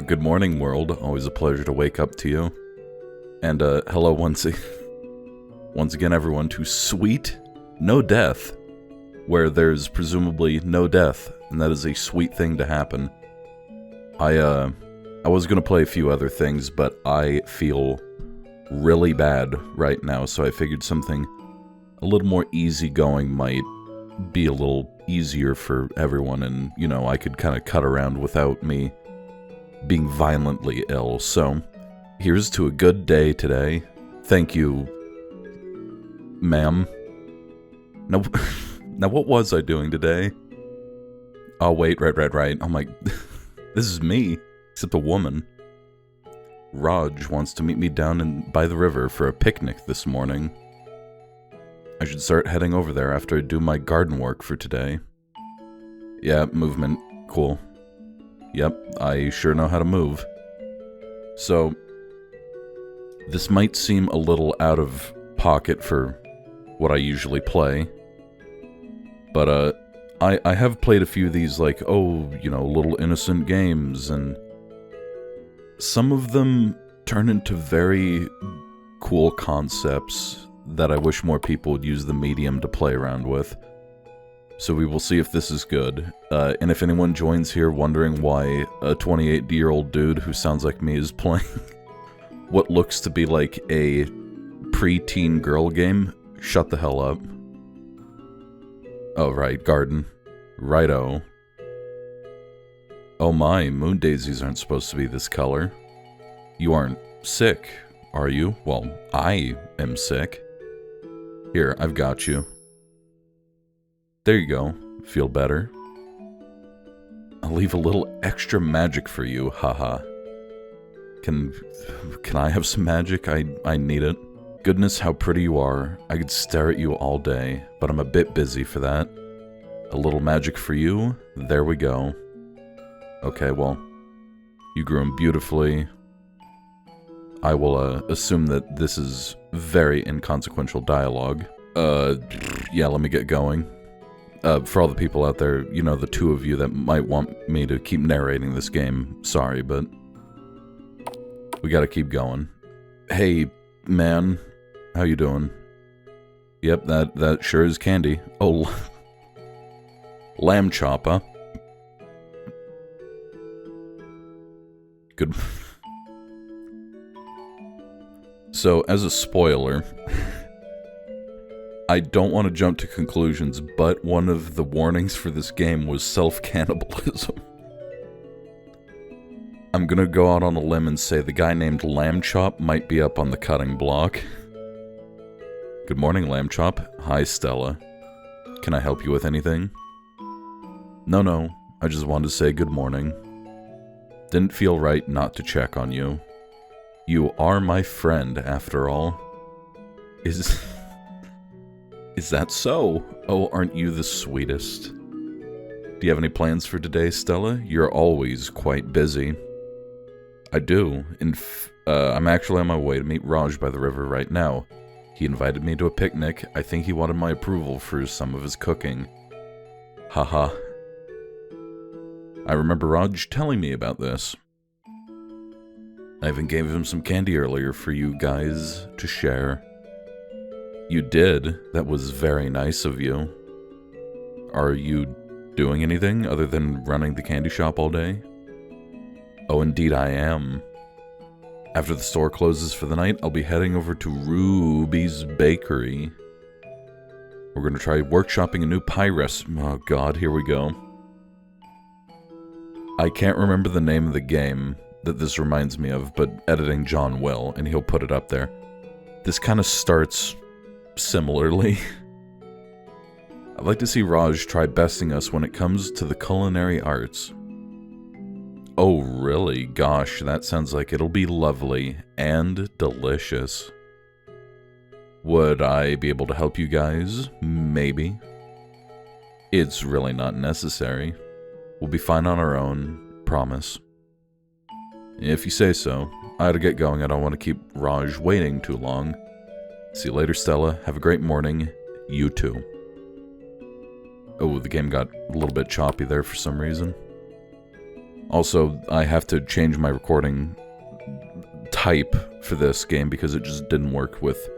Good morning, world. Always a pleasure to wake up to you. And, hello once again, everyone, to Sweet No Death, where there's presumably no death, and that is a sweet thing to happen. I was gonna play a few other things, but I feel really bad right now, so I figured something a little more easygoing might be a little easier for everyone, and, you know, I could kind of cut around without me being violently ill. So, here's to a good day today. Thank you, ma'am. Now, now what was I doing today? Oh, wait, right. I'm like, this is me, except a woman. Raj wants to meet me down by the river for a picnic this morning. I should start heading over there after I do my garden work for today. Yeah, movement. Cool. Yep, I sure know how to move. So, this might seem a little out of pocket for what I usually play, but I have played a few of these, like, little innocent games, and some of them turn into very cool concepts that I wish more people would use the medium to play around with. So we will see if this is good. And if anyone joins here wondering why a 28-year-old dude who sounds like me is playing what looks to be like a pre-teen girl game, shut the hell up. Oh, right, garden. Righto. Oh my, moon daisies aren't supposed to be this color. You aren't sick, are you? Well, I am sick. Here, I've got you. There you go. Feel better? I'll leave a little extra magic for you, haha. Can I have some magic? I need it. Goodness, how pretty you are. I could stare at you all day, but I'm a bit busy for that. A little magic for you? There we go. Okay, well, you grew 'em beautifully. I will assume that this is very inconsequential dialogue. Yeah, let me get going. For all the people out there, you know, the two of you that might want me to keep narrating this game, sorry, but we gotta keep going. Hey, man, how you doing? Yep, that sure is candy. Oh, lamb chopper. Good. So, as a spoiler, I don't want to jump to conclusions, but one of the warnings for this game was self-cannibalism. I'm gonna go out on a limb and say the guy named Lamb Chop might be up on the cutting block. Good morning, Lamb Chop. Hi, Stella. Can I help you with anything? No, I just wanted to say good morning. Didn't feel right not to check on you. You are my friend, after all. Is that so? Oh, aren't you the sweetest? Do you have any plans for today, Stella? You're always quite busy. I do. I'm actually on my way to meet Raj by the river right now. He invited me to a picnic. I think he wanted my approval for some of his cooking. Haha. I remember Raj telling me about this. I even gave him some candy earlier for you guys to share. You did. That was very nice of you. Are you doing anything other than running the candy shop all day? Oh, indeed I am. After the store closes for the night, I'll be heading over to Ruby's Bakery. We're going to try workshopping a new pie recipe. Oh god, here we go. I can't remember the name of the game that this reminds me of, but editing John will, and he'll put it up there. This kind of starts similarly. I'd like to see Raj try besting us when it comes to the culinary arts. Oh, really? Gosh, that sounds like it'll be lovely and delicious. Would I be able to help you guys? Maybe. It's really not necessary. We'll be fine on our own, promise. If you say so. I ought to get going. I don't want to keep Raj waiting too long. See you later, Stella. Have a great morning. You too. Oh, the game got a little bit choppy there for some reason. Also, I have to change my recording type for this game because it just didn't work with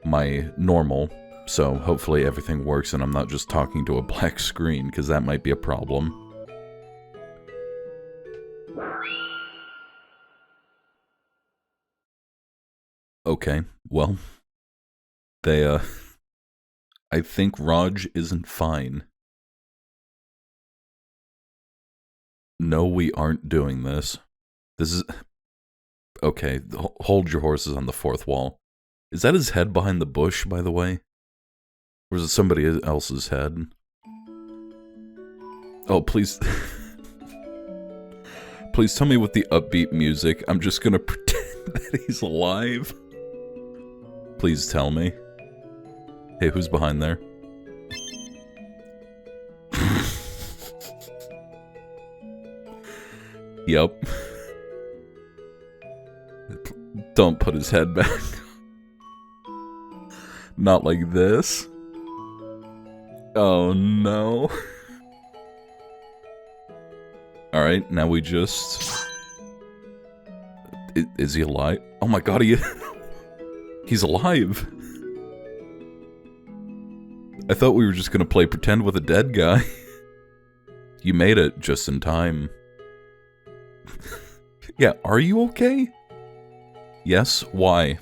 my normal. So hopefully everything works and I'm not just talking to a black screen, because that might be a problem. Okay, well, I think Raj isn't fine. No, we aren't doing this. This is... Okay, hold your horses on the fourth wall. Is that his head behind the bush, by the way? Or is it somebody else's head? Oh, please... Please tell me with the upbeat music. I'm just gonna pretend that he's alive. Please tell me. Hey, who's behind there? Yup. Don't put his head back. Not like this. Oh no. Alright, now we just... Is he alive? Oh my god, he's alive! I thought we were just gonna play pretend with a dead guy. You made it just in time. Yeah, are you okay? Yes? Why?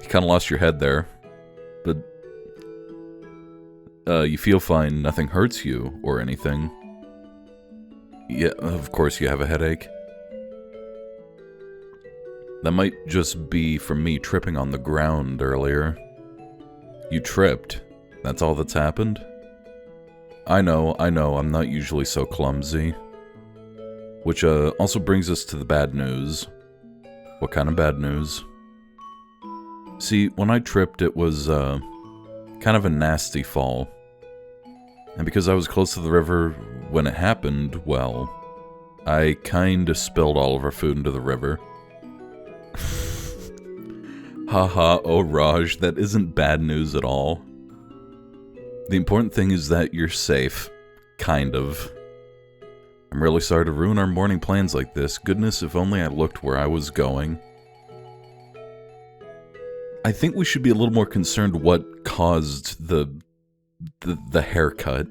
You kinda lost your head there. But... you feel fine, nothing hurts you, or anything. Yeah, of course you have a headache. That might just be from me tripping on the ground earlier. You tripped? That's all that's happened? I know, I'm not usually so clumsy. Which, also brings us to the bad news. What kind of bad news? See, when I tripped, it was, kind of a nasty fall. And because I was close to the river when it happened, well, I kinda spilled all of our food into the river. Haha, oh Raj, that isn't bad news at all. The important thing is that you're safe. Kind of. I'm really sorry to ruin our morning plans like this. Goodness, if only I looked where I was going. I think we should be a little more concerned what caused the haircut.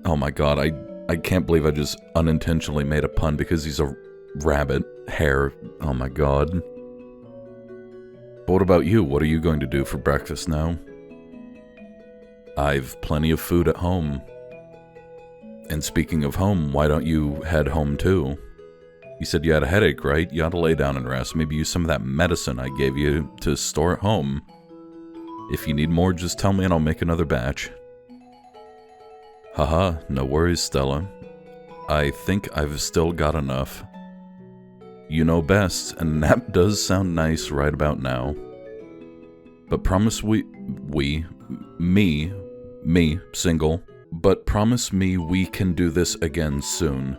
Oh my god, I can't believe I just unintentionally made a pun because he's a rabbit. Hair. Oh my god. But what about you? What are you going to do for breakfast now? I've plenty of food at home. And speaking of home, why don't you head home too? You said you had a headache, right? You ought to lay down and rest. Maybe use some of that medicine I gave you to store at home. If you need more, just tell me and I'll make another batch. Haha, no worries, Stella. I think I've still got enough. You know best, and a nap does sound nice right about now. But promise me, single, but promise me we can do this again soon.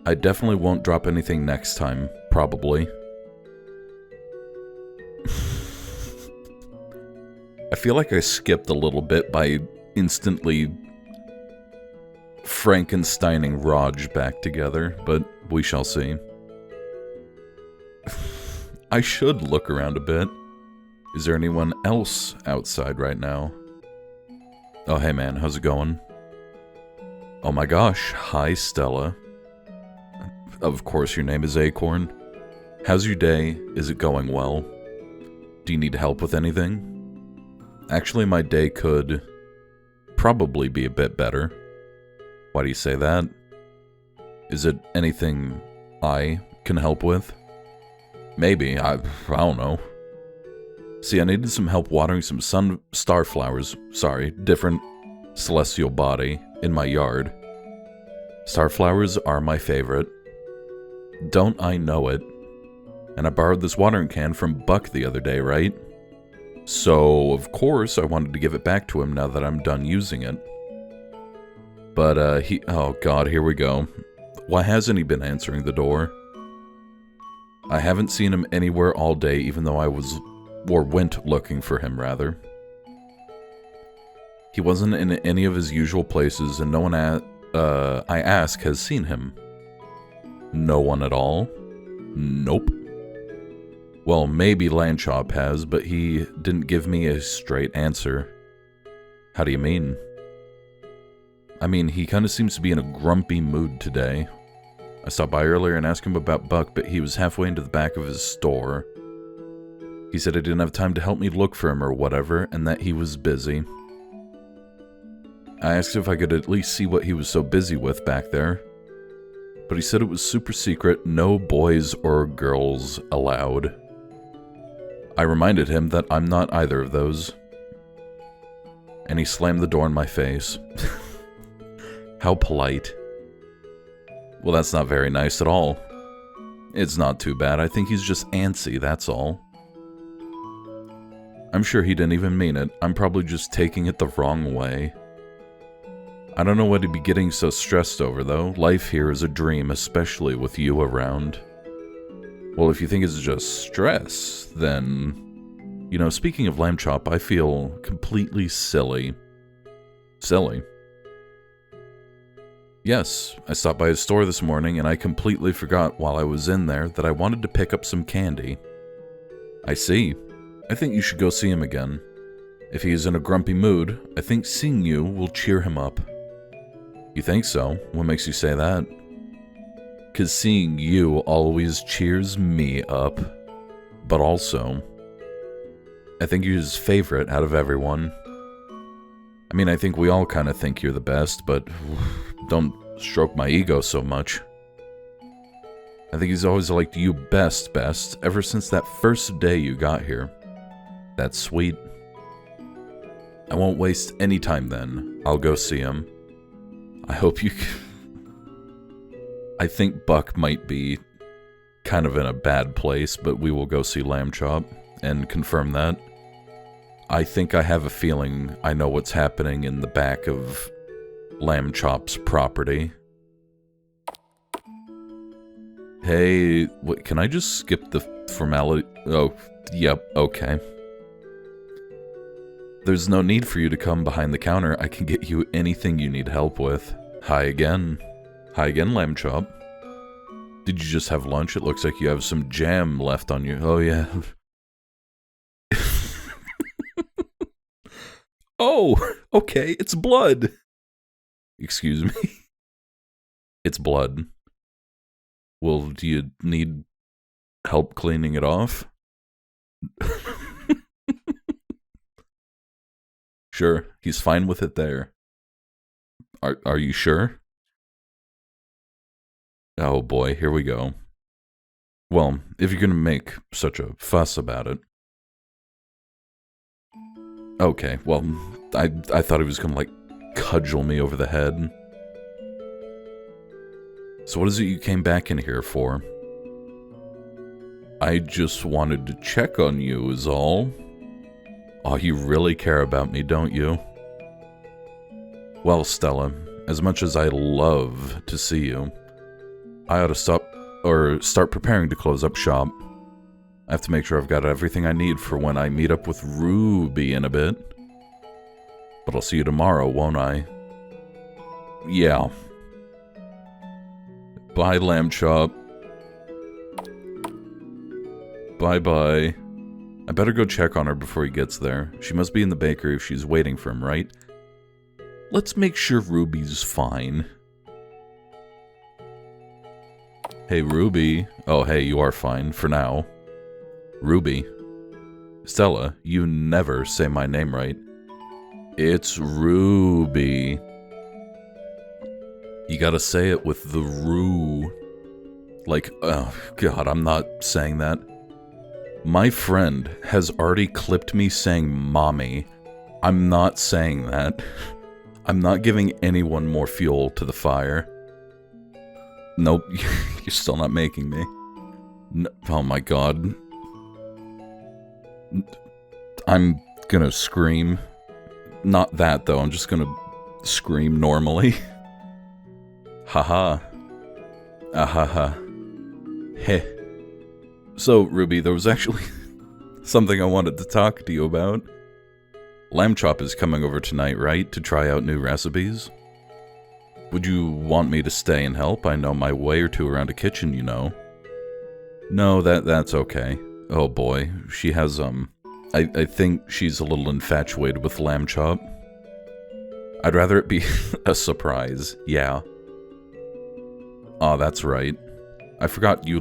I definitely won't drop anything next time, probably. I feel like I skipped a little bit by instantly Frankensteining Raj back together, but we shall see. I should look around a bit. Is there anyone else outside right now? Oh, hey man, how's it going? Oh my gosh, hi Stella. Of course your name is Acorn. How's your day? Is it going well? Do you need help with anything? Actually, my day could probably be a bit better. Why do you say that? Is it anything I can help with? Maybe, I don't know. See, I needed some help watering some different celestial body in my yard. Starflowers are my favorite. Don't I know it? And I borrowed this watering can from Buck the other day, right? So, of course, I wanted to give it back to him now that I'm done using it. But, oh god, here we go. Why hasn't he been answering the door? I haven't seen him anywhere all day, even though I went looking for him, rather. He wasn't in any of his usual places, and no one I ask has seen him. No one at all? Nope. Well, maybe Landchop has, but he didn't give me a straight answer. How do you mean? I mean, he kind of seems to be in a grumpy mood today. I stopped by earlier and asked him about Buck, but he was halfway into the back of his store. He said he didn't have time to help me look for him or whatever, and that he was busy. I asked if I could at least see what he was so busy with back there, but he said it was super secret, no boys or girls allowed. I reminded him that I'm not either of those, and he slammed the door in my face. How polite. Well, that's not very nice at all. It's not too bad. I think he's just antsy, that's all. I'm sure he didn't even mean it. I'm probably just taking it the wrong way. I don't know what he'd be getting so stressed over, though. Life here is a dream, especially with you around. Well, if you think it's just stress, then... You know, speaking of Lambchop, I feel completely silly. Silly? Yes, I stopped by his store this morning, and I completely forgot while I was in there that I wanted to pick up some candy. I see. I think you should go see him again. If he is in a grumpy mood, I think seeing you will cheer him up. You think so? What makes you say that? 'Cause seeing you always cheers me up. But also, I think you're his favorite out of everyone. I mean, I think we all kind of think you're the best, but don't stroke my ego so much. I think he's always liked you best, ever since that first day you got here. That's sweet. I won't waste any time then. I'll go see him. I hope you I think Buck might be kind of in a bad place, but we will go see Lambchop and confirm that. I think I have a feeling I know what's happening in the back of Lambchop's property. Hey, what, can I just skip the formality? Oh, yep, okay. There's no need for you to come behind the counter. I can get you anything you need help with. Hi again. Hi again, Lambchop. Did you just have lunch? It looks like you have some jam left on you. Oh, yeah. Oh, okay, it's blood. Excuse me. It's blood. Well, do you need help cleaning it off? Sure, he's fine with it there. Are you sure? Oh boy, here we go. Well, if you're gonna make such a fuss about it. Okay, well, I thought he was gonna, like, cudgel me over the head. So what is it you came back in here for? I just wanted to check on you is all. Oh, you really care about me, don't you? Well, Stella, as much as I love to see you, I ought to start preparing to close up shop. I have to make sure I've got everything I need for when I meet up with Ruby in a bit. But I'll see you tomorrow, won't I? Yeah. Bye, Lambchop. Bye-bye. I better go check on her before he gets there. She must be in the bakery if she's waiting for him, right? Let's make sure Ruby's fine. Hey, Ruby. Oh, hey, you are fine, for now. Ruby. Stella, you never say my name right. It's Ruby. You gotta say it with the roo. Like, oh god, I'm not saying that. My friend has already clipped me saying mommy. I'm not saying that. I'm not giving anyone more fuel to the fire. Nope, you're still not making me. No, oh my god. I'm gonna scream. Not that, though. I'm just gonna scream normally. Haha. Ahaha. Heh. So, Ruby, there was actually something I wanted to talk to you about. Lambchop is coming over tonight, right? To try out new recipes? Would you want me to stay and help? I know my way or two around a kitchen, you know. No, that's okay. Oh boy, she has, I think she's a little infatuated with lamb chop. I'd rather it be a surprise, yeah. Oh, that's right. I forgot you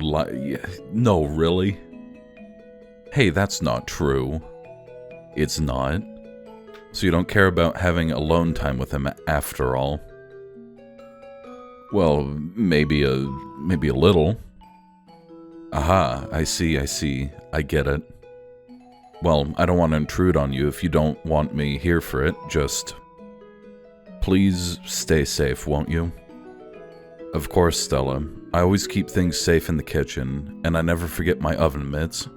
No, really? Hey, that's not true. It's not. So you don't care about having alone time with him after all? Well, maybe a little. Aha, I see. I get it. Well, I don't want to intrude on you if you don't want me here for it, just... Please stay safe, won't you? Of course, Stella. I always keep things safe in the kitchen, and I never forget my oven mitts.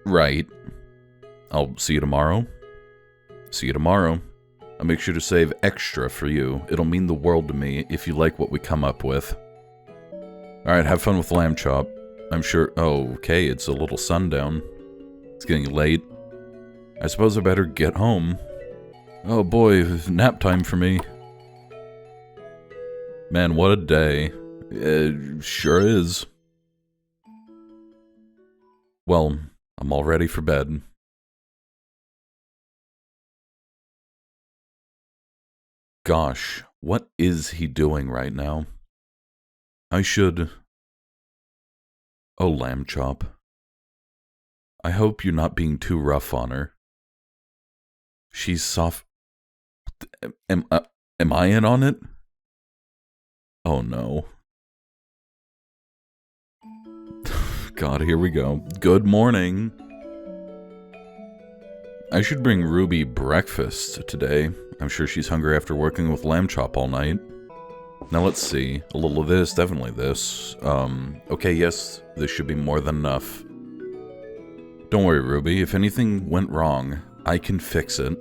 Right. I'll see you tomorrow. See you tomorrow. I'll make sure to save extra for you. It'll mean the world to me if you like what we come up with. Alright, have fun with lamb chop. I'm sure... Oh, okay, it's a little sundown. It's getting late. I suppose I better get home. Oh boy, nap time for me. Man, what a day. It sure is. Well, I'm all ready for bed. Gosh, what is he doing right now? I should... Oh, lamb chop. I hope you're not being too rough on her. She's soft... Am I in on it? Oh no. God, here we go. Good morning. I should bring Ruby breakfast today. I'm sure she's hungry after working with lamb chop all night. Now let's see. A little of this, definitely this. Okay, yes, this should be more than enough. Don't worry, Ruby. If anything went wrong, I can fix it.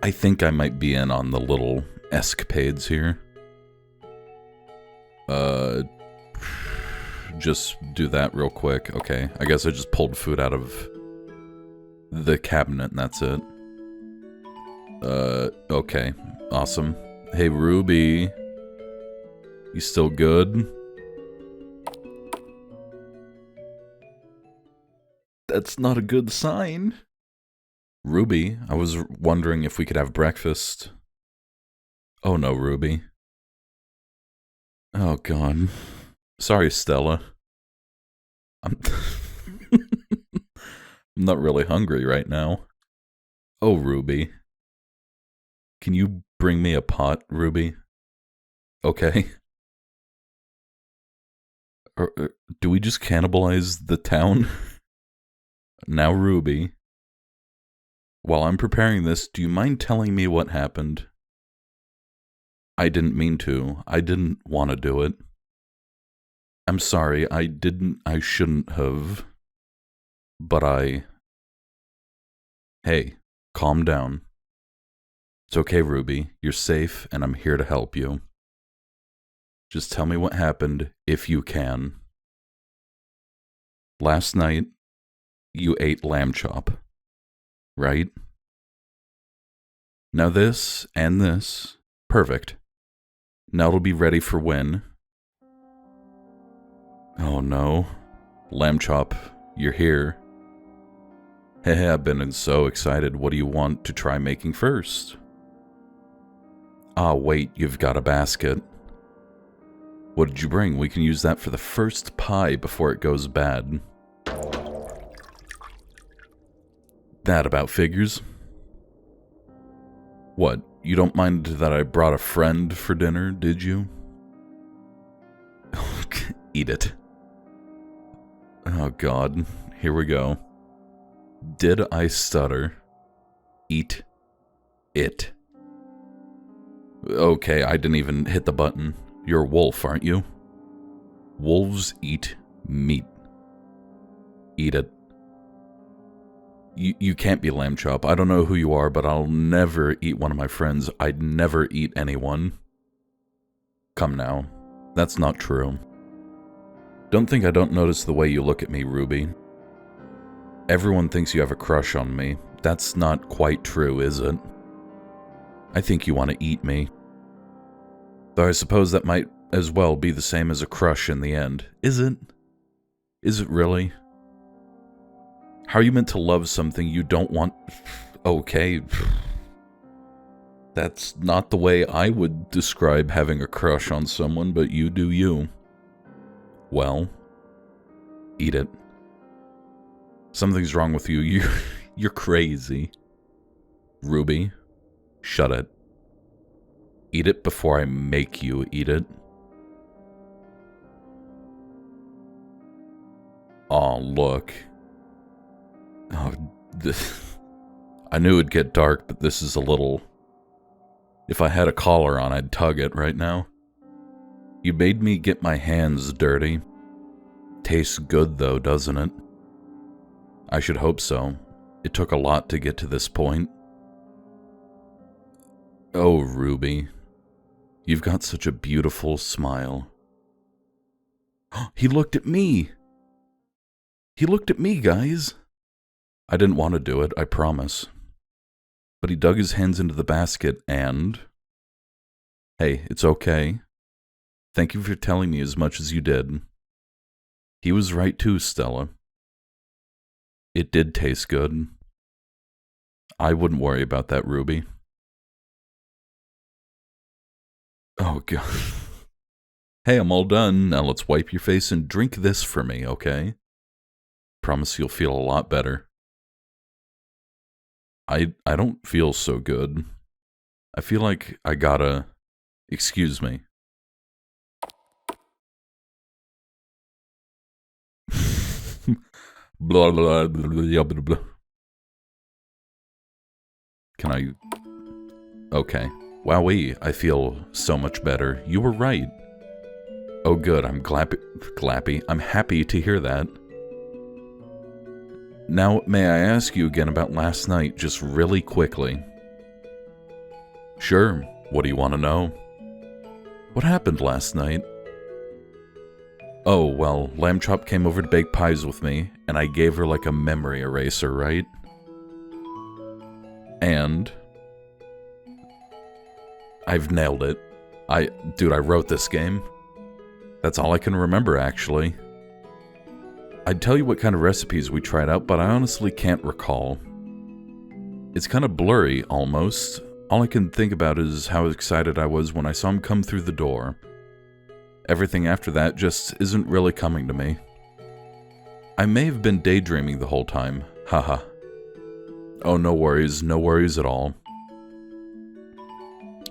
I think I might be in on the little escapades here. Just do that real quick. Okay, I guess I just pulled food out of the cabinet and that's it. Okay, awesome. Hey, Ruby. You still good? That's not a good sign. Ruby, I was wondering if we could have breakfast. Oh no, Ruby. Oh god. Sorry, Stella. I'm not really hungry right now. Oh, Ruby. Can you bring me a pot, Ruby? Okay. Do we just cannibalize the town? Now, Ruby. While I'm preparing this, do you mind telling me what happened? I didn't mean to. I didn't want to do it. I'm sorry, I shouldn't have. But Hey, calm down. It's okay, Ruby. You're safe, and I'm here to help you. Just tell me what happened, if you can. Last night, you ate lamb chop, right? Now this, and this, perfect. Now it'll be ready for when? Oh no. Lamb chop, you're here. Hey, I've been so excited. What do you want to try making first? Ah, wait, you've got a basket. What did you bring? We can use that for the first pie before it goes bad. That about figures. What, you don't mind that I brought a friend for dinner, did you? Eat it. Oh god, here we go. Did I stutter? Eat it. Okay, I didn't even hit the button. You're a wolf, aren't you? Wolves eat meat. Eat it. You can't be lamb chop. I don't know who you are, but I'll never eat one of my friends. I'd never eat anyone. Come now. That's not true. Don't think I don't notice the way you look at me, Ruby. Everyone thinks you have a crush on me. That's not quite true, is it? I think you want to eat me. Though I suppose that might as well be the same as a crush in the end. Is it? Is it really? How are you meant to love something you don't want? Okay. That's not the way I would describe having a crush on someone, but you do you. Well, eat it. Something's wrong with you. You're crazy. Ruby, shut it. Eat it before I make you eat it. Aw, look. Oh, I knew it'd get dark, but this is a little... If I had a collar on, I'd tug it right now. You made me get my hands dirty. Tastes good, though, doesn't it? I should hope so. It took a lot to get to this point. Oh, Ruby. You've got such a beautiful smile. He looked at me! He looked at me, guys! I didn't want to do it, I promise. But he dug his hands into the basket and... Hey, it's okay. Thank you for telling me as much as you did. He was right too, Stella. It did taste good. I wouldn't worry about that, Ruby. Oh, God. Hey, I'm all done. Now let's wipe your face and drink this for me, okay? Promise you'll feel a lot better. I don't feel so good. I feel like I gotta... Excuse me. Blah, blah, blah, blah, blah, blah. Can I... Okay. Wowee, I feel so much better. You were right. Oh good, I'm glappy. I'm happy to hear that. Now, may I ask you again about last night, just really quickly? Sure. What do you want to know? What happened last night? Oh, well, Lamb Chop came over to bake pies with me, and I gave her like a memory eraser, right? And... I've nailed it. Dude, I wrote this game. That's all I can remember, actually. I'd tell you what kind of recipes we tried out, but I honestly can't recall. It's kind of blurry, almost. All I can think about is how excited I was when I saw him come through the door. Everything after that just isn't really coming to me. I may have been daydreaming the whole time. Haha. Oh, no worries at all.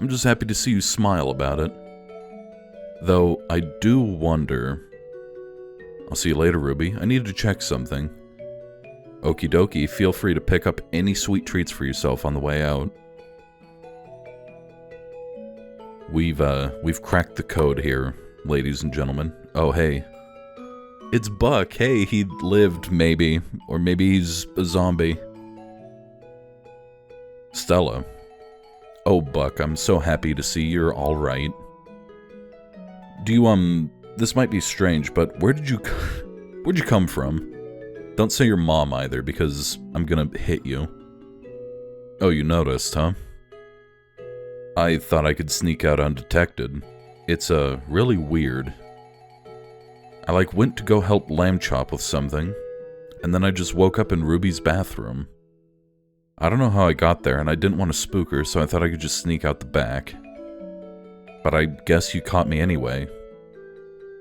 I'm just happy to see you smile about it. Though, I do wonder... I'll see you later, Ruby. I needed to check something. Okie dokie, feel free to pick up any sweet treats for yourself on the way out. We've cracked the code here, ladies and gentlemen. Oh, hey. It's Buck. Hey, he lived, maybe. Or maybe he's a zombie. Stella. Oh, Buck, I'm so happy to see you're alright. Do you, this might be strange, but where'd you come from? Don't say your mom either, because I'm gonna hit you. Oh, you noticed, huh? I thought I could sneak out undetected. It's, really weird. I, went to go help Lamb Chop with something, and then I just woke up in Ruby's bathroom. I don't know how I got there, and I didn't want to spook her, so I thought I could just sneak out the back. But I guess you caught me anyway.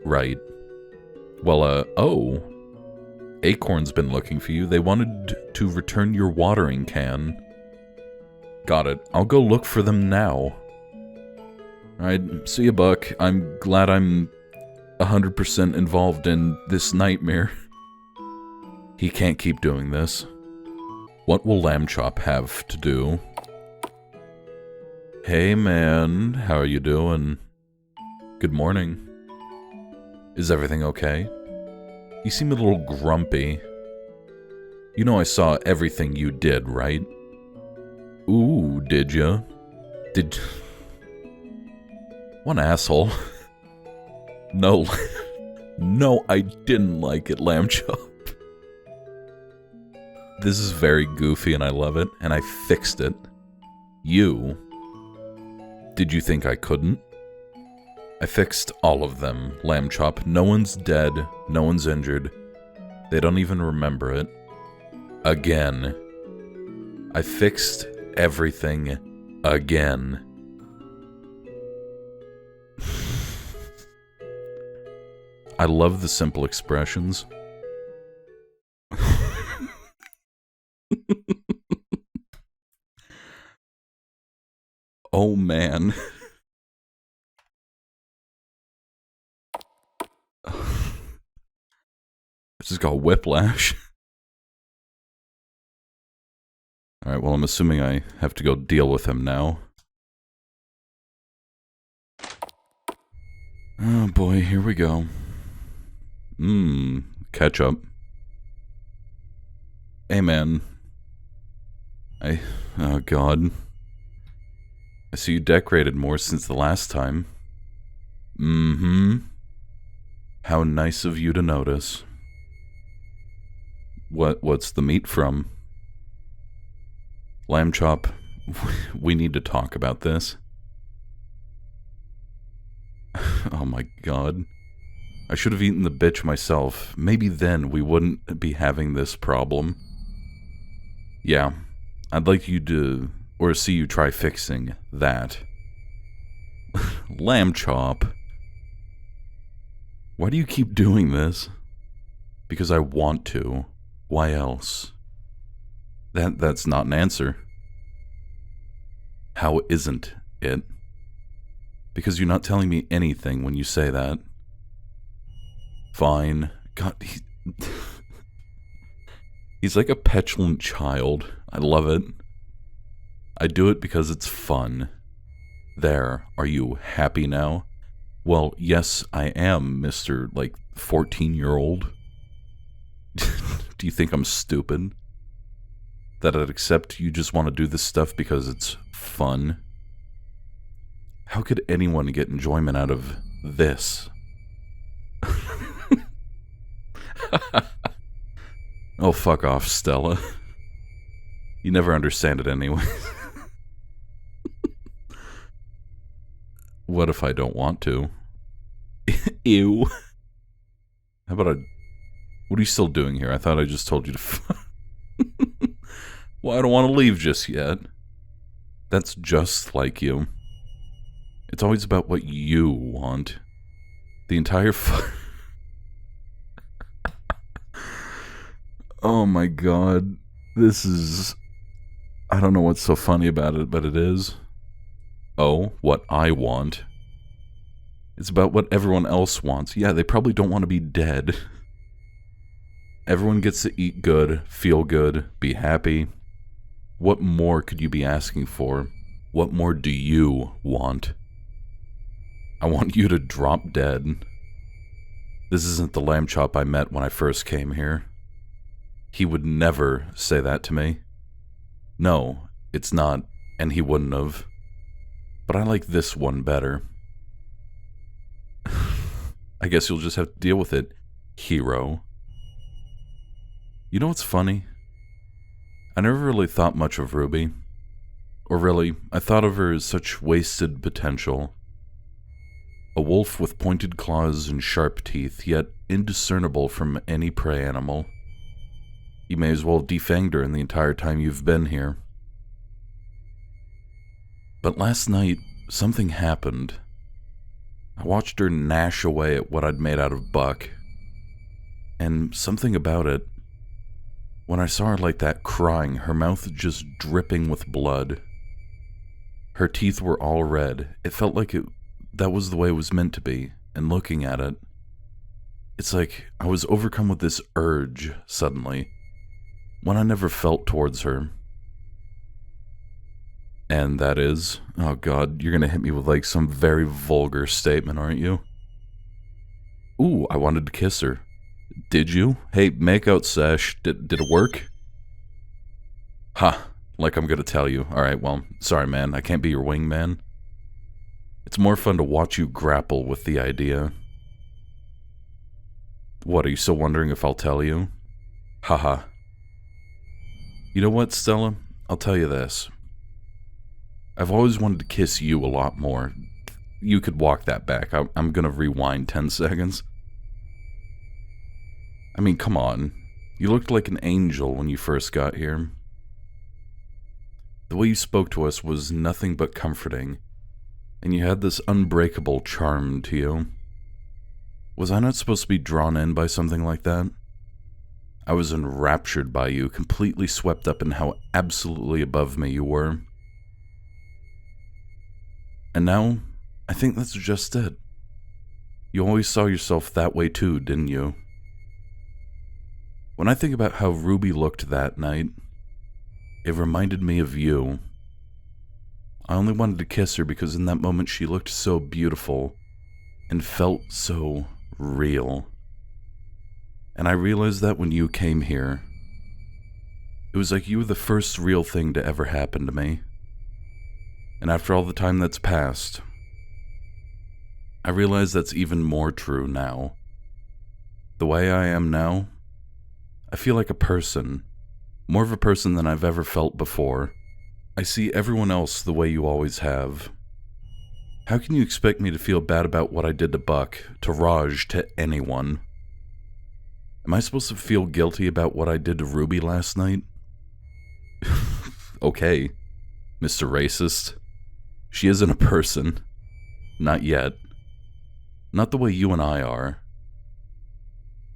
Right. Well, oh. Acorn's been looking for you. They wanted to return your watering can. Got it. I'll go look for them now. Alright, see ya, Buck. I'm glad I'm 100% involved in this nightmare. He can't keep doing this. What will Lamb Chop have to do? Hey, man. How are you doing? Good morning. Is everything okay? You seem a little grumpy. You know I saw everything you did, right? Ooh, did ya? What an asshole. No. No, I didn't like it, Lamb Chop. This is very goofy and I love it, and I fixed it. You? Did you think I couldn't? I fixed all of them, Lamb Chop. No one's dead. No one's injured. They don't even remember it. Again. I fixed everything again. I love the simple expressions. Oh man. I just got whiplash. Alright, well, I'm assuming I have to go deal with him now. Oh boy, here we go. Ketchup. Hey man. Oh god. I see you decorated more since the last time. How nice of you to notice. What's the meat from? Lamb Chop, we need to talk about this. Oh my god. I should have eaten the bitch myself. Maybe then we wouldn't be having this problem. Yeah, I'd like you to, or see you try fixing that. Lamb Chop. Why do you keep doing this? Because I want to. Why else? That's not an answer. How isn't it? Because you're not telling me anything when you say that. Fine. God, he's like a petulant child. I love it. I do it because it's fun. There, are you happy now? Well, yes, I am, Mr. 14-year-old. Do you think I'm stupid? That I'd accept you just want to do this stuff because it's fun? How could anyone get enjoyment out of this? Oh, fuck off, Stella. You never understand it anyway. What if I don't want to? Ew. How about what are you still doing here? I thought I just told you to Well, I don't want to leave just yet. That's just like you. It's always about what you want. The entire Oh my god. This is... I don't know what's so funny about it, but it is. Oh, what I want. It's about what everyone else wants. Yeah, they probably don't want to be dead. Everyone gets to eat good, feel good, be happy. What more could you be asking for? What more do you want? I want you to drop dead. This isn't the Lamb Chop I met when I first came here. He would never say that to me. No, it's not, and he wouldn't have. But I like this one better. I guess you'll just have to deal with it, hero. You know what's funny? I never really thought much of Ruby. Or really, I thought of her as such wasted potential. A wolf with pointed claws and sharp teeth, yet indiscernible from any prey animal. You may as well have defanged her in the entire time you've been here. But last night, something happened. I watched her gnash away at what I'd made out of buck. And something about it. When I saw her like that crying, her mouth just dripping with blood. Her teeth were all red. It felt like that was the way it was meant to be. And looking at it, it's like I was overcome with this urge, suddenly. One I never felt towards her. And that is... Oh god, you're gonna hit me with some very vulgar statement, aren't you? Ooh, I wanted to kiss her. Did you? Hey, makeout sesh, did it work? Ha, like I'm gonna tell you. Alright, well, sorry man, I can't be your wingman. It's more fun to watch you grapple with the idea. What, are you still wondering if I'll tell you? Haha. You know what, Stella? I'll tell you this. I've always wanted to kiss you a lot more. you could walk that back. I'm gonna rewind 10 seconds. I mean, come on. You looked like an angel when you first got here. The way you spoke to us was nothing but comforting, and you had this unbreakable charm to you. Was I not supposed to be drawn in by something like that? I was enraptured by you, completely swept up in how absolutely above me you were. And now, I think that's just it. You always saw yourself that way too, didn't you? When I think about how Ruby looked that night, it reminded me of you. I only wanted to kiss her because in that moment she looked so beautiful and felt so real. And I realized that when you came here, it was like you were the first real thing to ever happen to me. And after all the time that's passed, I realize that's even more true now. The way I am now, I feel like a person, more of a person than I've ever felt before. I see everyone else the way you always have. How can you expect me to feel bad about what I did to Buck, to Raj, to anyone? Am I supposed to feel guilty about what I did to Ruby last night? Okay, Mr. Racist. She isn't a person. Not yet. Not the way you and I are.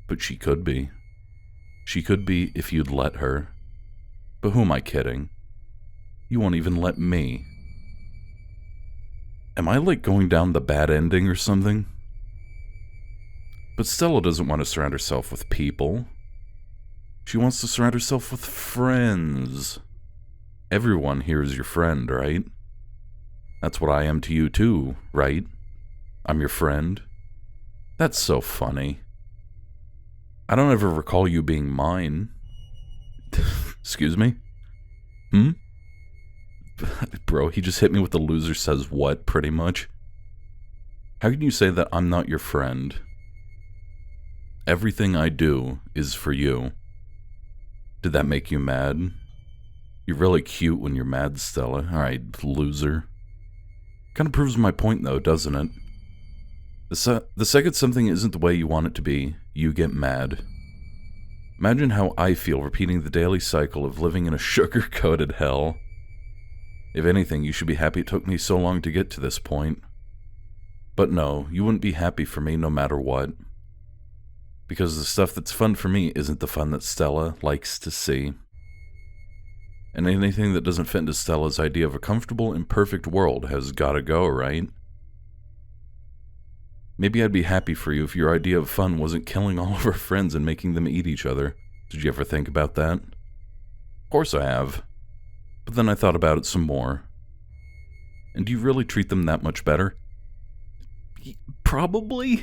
But she could be. She could be if you'd let her. But who am I kidding? You won't even let me. Am I like going down the bad ending or something? But Stella doesn't want to surround herself with people. She wants to surround herself with friends. Everyone here is your friend, right? That's what I am to you too, right? I'm your friend. That's so funny. I don't ever recall you being mine. Excuse me? Bro, he just hit me with the loser says what, pretty much. How can you say that I'm not your friend? Everything I do is for you. Did that make you mad? You're really cute when you're mad, Stella. Alright, loser. Kinda proves my point though, doesn't it? The second something isn't the way you want it to be, you get mad. Imagine how I feel repeating the daily cycle of living in a sugar-coated hell. If anything, you should be happy it took me so long to get to this point. But no, you wouldn't be happy for me no matter what. Because the stuff that's fun for me isn't the fun that Stella likes to see. And anything that doesn't fit into Stella's idea of a comfortable and perfect world has gotta go, right? Maybe I'd be happy for you if your idea of fun wasn't killing all of our friends and making them eat each other. Did you ever think about that? Of course I have. But then I thought about it some more. And do you really treat them that much better? Probably.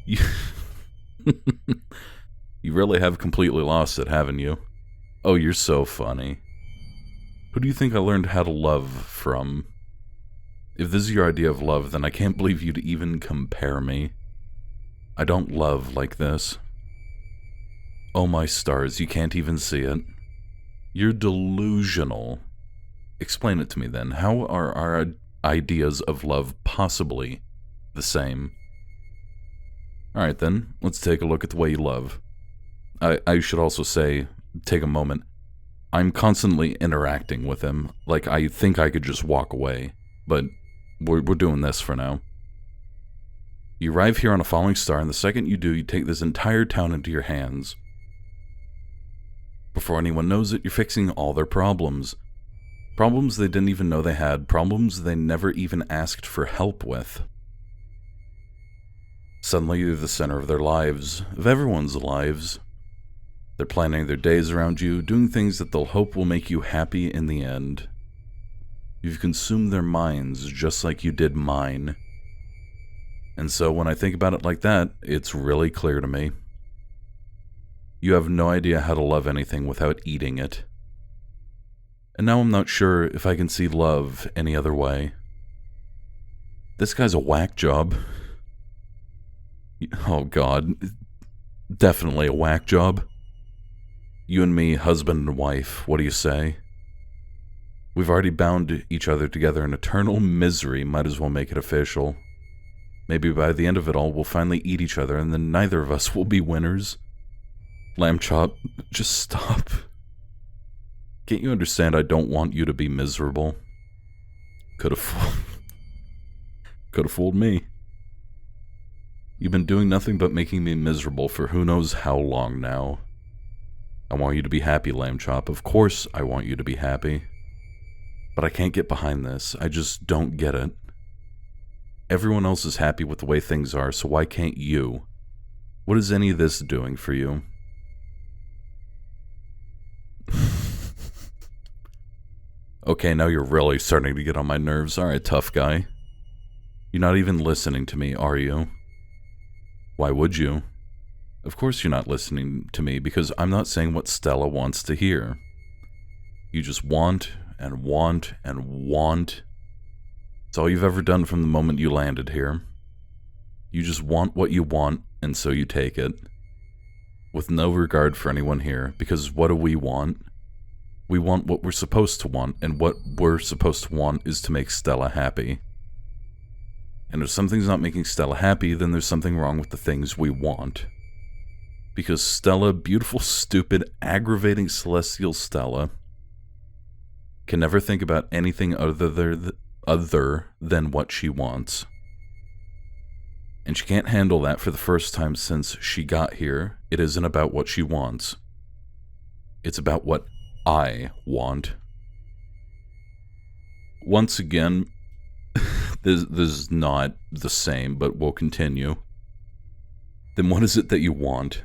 You really have completely lost it, haven't you? Oh, you're so funny. Who do you think I learned how to love from? If this is your idea of love, then I can't believe you'd even compare me. I don't love like this. Oh my stars, you can't even see it. You're delusional. Explain it to me then. How are our ideas of love possibly the same? Alright then, let's take a look at the way you love. I should also say, take a moment. I'm constantly interacting with him. Like, I think I could just walk away. But we're doing this for now. You arrive here on a falling star, and the second you do, you take this entire town into your hands. Before anyone knows it, you're fixing all their problems. Problems they didn't even know they had, problems they never even asked for help with. Suddenly you're the center of their lives, of everyone's lives. They're planning their days around you, doing things that they'll hope will make you happy in the end. You've consumed their minds just like you did mine. And so when I think about it like that, it's really clear to me. You have no idea how to love anything without eating it. And now I'm not sure if I can see love any other way. This guy's a whack job. Oh god. Definitely a whack job. You and me, husband and wife, what do you say? We've already bound each other together in eternal misery, might as well make it official. Maybe by the end of it all, we'll finally eat each other, and then neither of us will be winners. Lamb Chop, just stop. Can't you understand I don't want you to be miserable? Could've fooled me. You've been doing nothing but making me miserable for who knows how long now. I want you to be happy, Lamb Chop. Of course I want you to be happy. But I can't get behind this. I just don't get it. Everyone else is happy with the way things are, so why can't you? What is any of this doing for you? Okay, now you're really starting to get on my nerves. Alright, tough guy. You're not even listening to me, are you? Why would you? Of course you're not listening to me, because I'm not saying what Stella wants to hear. You just want and want and want. It's all you've ever done from the moment you landed here. You just want what you want, and so you take it. With no regard for anyone here, because what do we want? We want what we're supposed to want, and what we're supposed to want is to make Stella happy. And if something's not making Stella happy, then there's something wrong with the things we want. Because Stella, beautiful, stupid, aggravating celestial Stella, can never think about anything other than what she wants. And she can't handle that for the first time since she got here. It isn't about what she wants. It's about what I want. Once again, this is not the same, but we'll continue. Then what is it that you want?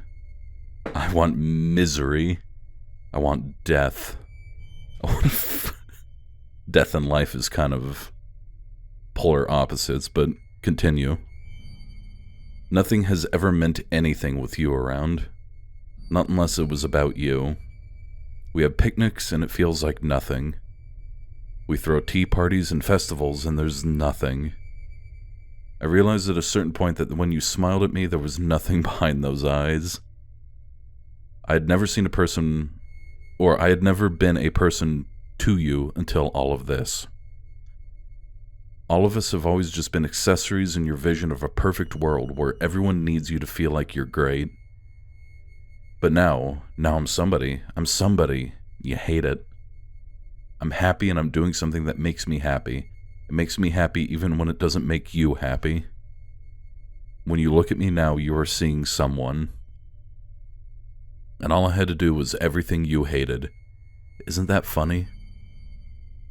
I want misery. I want death. Death and life is kind of polar opposites, but continue. Nothing has ever meant anything with you around. Not unless it was about you. We have picnics and it feels like nothing. We throw tea parties and festivals and there's nothing. I realized at a certain point that when you smiled at me, there was nothing behind those eyes. I had never seen a person, or I had never been a person to you until all of this. All of us have always just been accessories in your vision of a perfect world where everyone needs you to feel like you're great. But now I'm somebody. I'm somebody. You hate it. I'm happy and I'm doing something that makes me happy. It makes me happy even when it doesn't make you happy. When you look at me now, you are seeing someone. And all I had to do was everything you hated. Isn't that funny?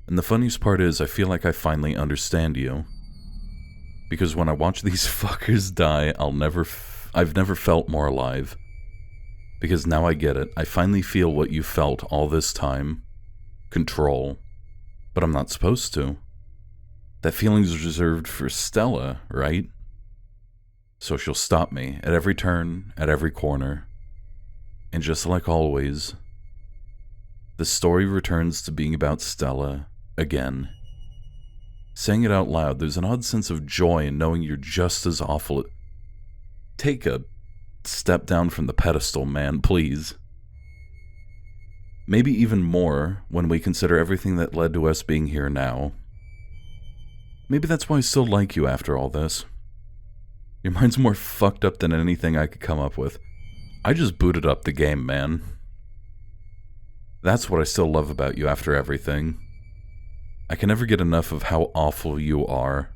And the funniest part is, I feel like I finally understand you. Because when I watch these fuckers die, I've never felt more alive. Because now I get it. I finally feel what you felt all this time. Control. But I'm not supposed to. That feeling's reserved for Stella, right? So she'll stop me at every turn, at every corner. And just like always, the story returns to being about Stella again. Saying it out loud, there's an odd sense of joy in knowing you're just as awful. Take a step down from the pedestal, man, please. Maybe even more when we consider everything that led to us being here now. Maybe that's why I still like you after all this. Your mind's more fucked up than anything I could come up with. I just booted up the game, man. That's what I still love about you after everything. I can never get enough of how awful you are.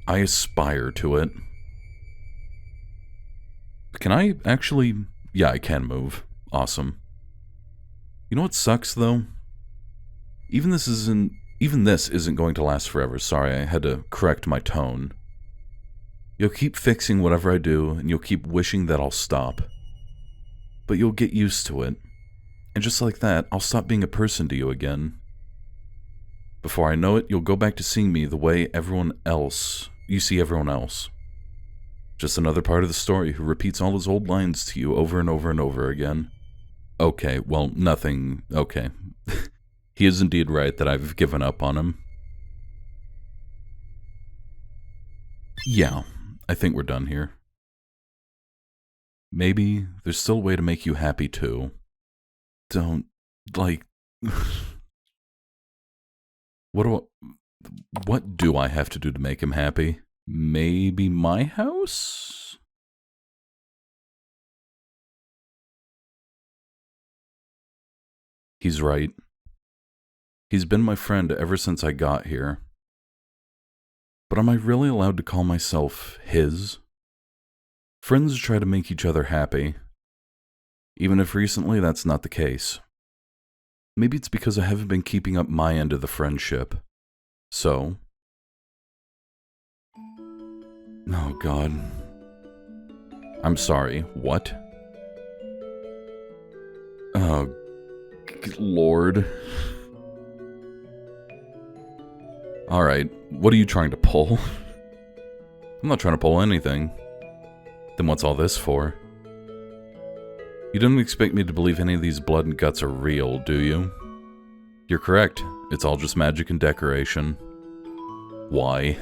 I aspire to it. Can I actually... Yeah, I can move. Awesome. You know what sucks, though? Even this isn't going to last forever. Sorry, I had to correct my tone. You'll keep fixing whatever I do, and you'll keep wishing that I'll stop. But you'll get used to it. And just like that, I'll stop being a person to you again. Before I know it, you'll go back to seeing me the way you see everyone else. Just another part of the story who repeats all his old lines to you over and over and over again. Okay, well, nothing. Okay. He is indeed right that I've given up on him. Yeah, I think we're done here. Maybe there's still a way to make you happy too. Don't, like... What do I have to do to make him happy? Maybe my house? He's right. He's been my friend ever since I got here. But am I really allowed to call myself his? Friends try to make each other happy, even if recently that's not the case. Maybe it's because I haven't been keeping up my end of the friendship. So... Oh, God. I'm sorry, what? Oh, Lord. Alright, what are you trying to pull? I'm not trying to pull anything. Then what's all this for? You don't expect me to believe any of these blood and guts are real, do you? You're correct. It's all just magic and decoration. Why?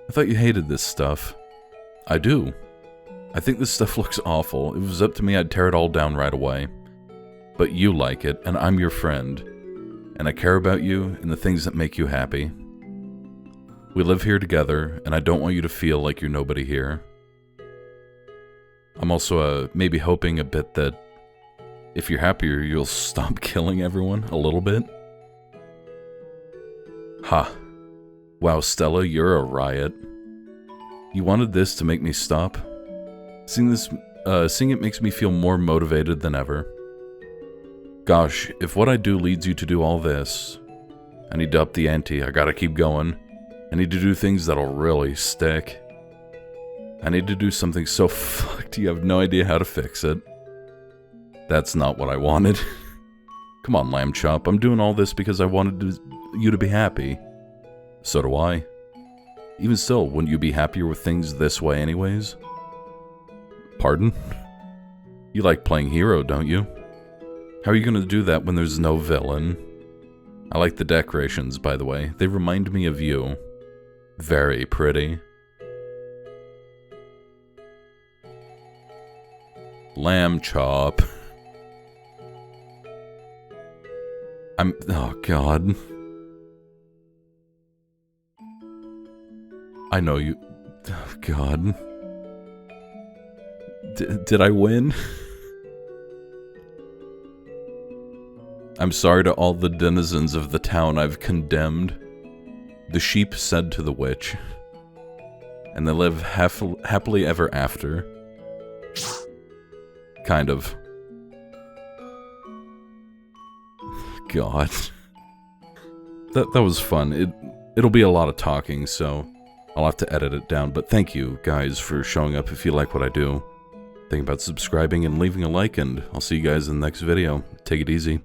I thought you hated this stuff. I do. I think this stuff looks awful. If it was up to me, I'd tear it all down right away. But you like it, and I'm your friend. And I care about you and the things that make you happy. We live here together, and I don't want you to feel like you're nobody here. I'm also maybe hoping a bit that if you're happier, you'll stop killing everyone a little bit. Ha. Wow, Stella, you're a riot. You wanted this to make me stop? Seeing it makes me feel more motivated than ever. Gosh, if what I do leads you to do all this, I need to up the ante, I gotta keep going. I need to do things that'll really stick. I need to do something so fucked you have no idea how to fix it. That's not what I wanted. Come on, Lamb Chop, I'm doing all this because I wanted you to be happy. So do I. Even still, wouldn't you be happier with things this way anyways? Pardon? You like playing hero, don't you? How are you gonna do that when there's no villain? I like the decorations, by the way. They remind me of you. Very pretty. Lamb Chop. Oh, God. I know you... Oh, God. Did I win? I'm sorry to all the denizens of the town I've condemned. The sheep said to the witch. And they live happily ever after. Kind of. God. That was fun. It'll be a lot of talking, so I'll have to edit it down. But thank you, guys, for showing up if you like what I do. Think about subscribing and leaving a like, and I'll see you guys in the next video. Take it easy.